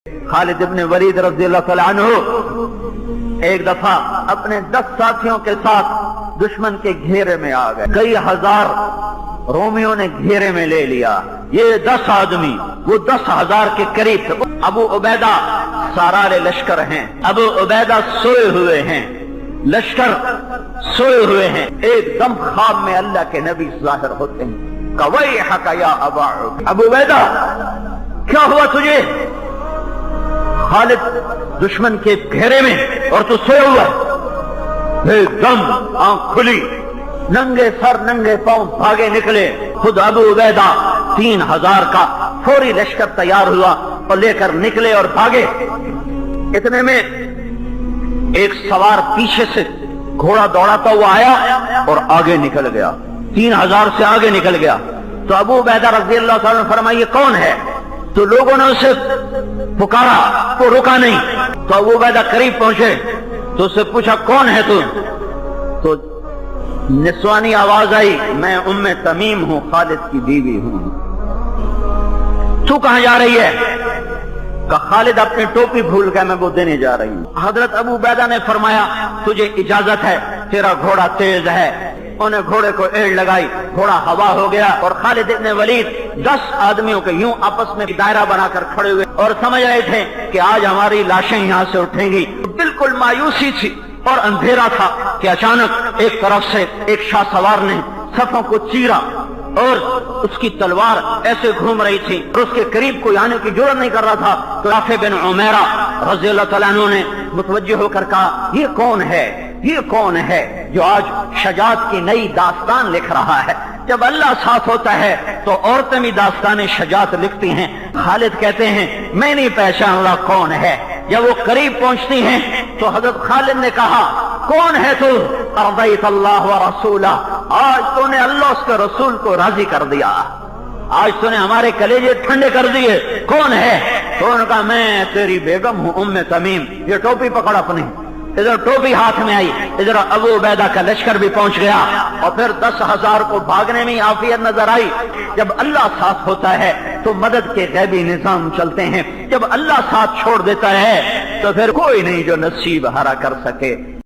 खालिद इब्न वलीद रज़ियल्लाहु तआला अन्हु एक दफा अपने 10 साथियों के साथ दुश्मन के घेरे में आ गए। कई हजार रोमियों ने घेरे में ले लिया। ये 10 आदमी वो 10,000 के करीब थे। अबू उबैदा सारारे लश्कर हैं। अबू उबैदा सोए हुए हैं, लश्कर सोए हुए हैं। एकदम ख्वाब में अल्लाह के नबी ज़ाहिर होते हैं। कवैहक या अबू उबैदा, क्या हुआ तुझे? खालिद दुश्मन के घेरे में और तू सोया हुआ। एकदम आंख खुली, नंगे सर नंगे पांव भागे निकले। खुद अबू उबैदा 3,000 का फौरी लश्कर तैयार हुआ और लेकर निकले और भागे। इतने में एक सवार पीछे से घोड़ा दौड़ाता हुआ आया और आगे निकल गया, 3,000 से आगे निकल गया। तो अबू उबैदा रज़ियल्लाहु तआला ने फरमाया, कौन है? तो लोगों ने उसे पुकारा तो रुका नहीं। तो अबू उबैदा करीब पहुंचे तो उससे पूछा, कौन है तू? तो निस्वानी आवाज आई, मैं उम्मे तमीम हूं, खालिद की बीवी हूं। तू कहां जा रही है? कहा, खालिद अपनी टोपी भूल गया, मैं वो देने जा रही हूं। हजरत अबू उबैदा ने फरमाया, तुझे इजाजत है, तेरा घोड़ा तेज है। उन्हें घोड़े को एड़ लगाई, घोड़ा हवा हो गया और खालिद इब्न वलीद 10 आदमियों के यूं आपस में दायरा बनाकर खड़े हुए और समझ रहे थे कि आज हमारी लाशें यहां से उठेंगी। बिल्कुल मायूसी थी और अंधेरा था कि अचानक एक तरफ से एक शाह सवार ने सफों को चीरा और उसकी तलवार ऐसे घूम रही थी और उसके करीब कोई आने की जुर्रत नहीं कर रहा था। तो राफे बिन उमैरा रज़ियल्लाहु तआला अन्हु ने मुतवज्जिह होकर कहा, ये कौन है? ये कौन है जो आज शजात की नई दास्तान लिख रहा है? जब अल्लाह साथ होता है तो औरतें भी दास्तान शजात लिखती हैं। खालिद कहते हैं, मैं नहीं पहचान रहा कौन है। जब वो करीब पहुंचती हैं तो हजरत खालिद ने कहा, कौन है तू? अर्ज़ैत अल्लाह व रसूला, आज तूने अल्लाह उसके रसूल को राजी कर दिया, आज तूने हमारे कलेजे ठंडे कर दिए। कौन है? तो उन्होंने कहा, मैं तेरी बेगम हूं उम्मे तमीम। ये टोपी पकड़ अपनी। इधर टोपी हाथ में आई, इधर अबू उबैदा का लश्कर भी पहुंच गया और फिर 10,000 को भागने में आफियत नजर आई। जब अल्लाह साथ होता है तो मदद के गैबी निजाम चलते हैं। जब अल्लाह साथ छोड़ देता है तो फिर कोई नहीं जो नसीब हरा कर सके।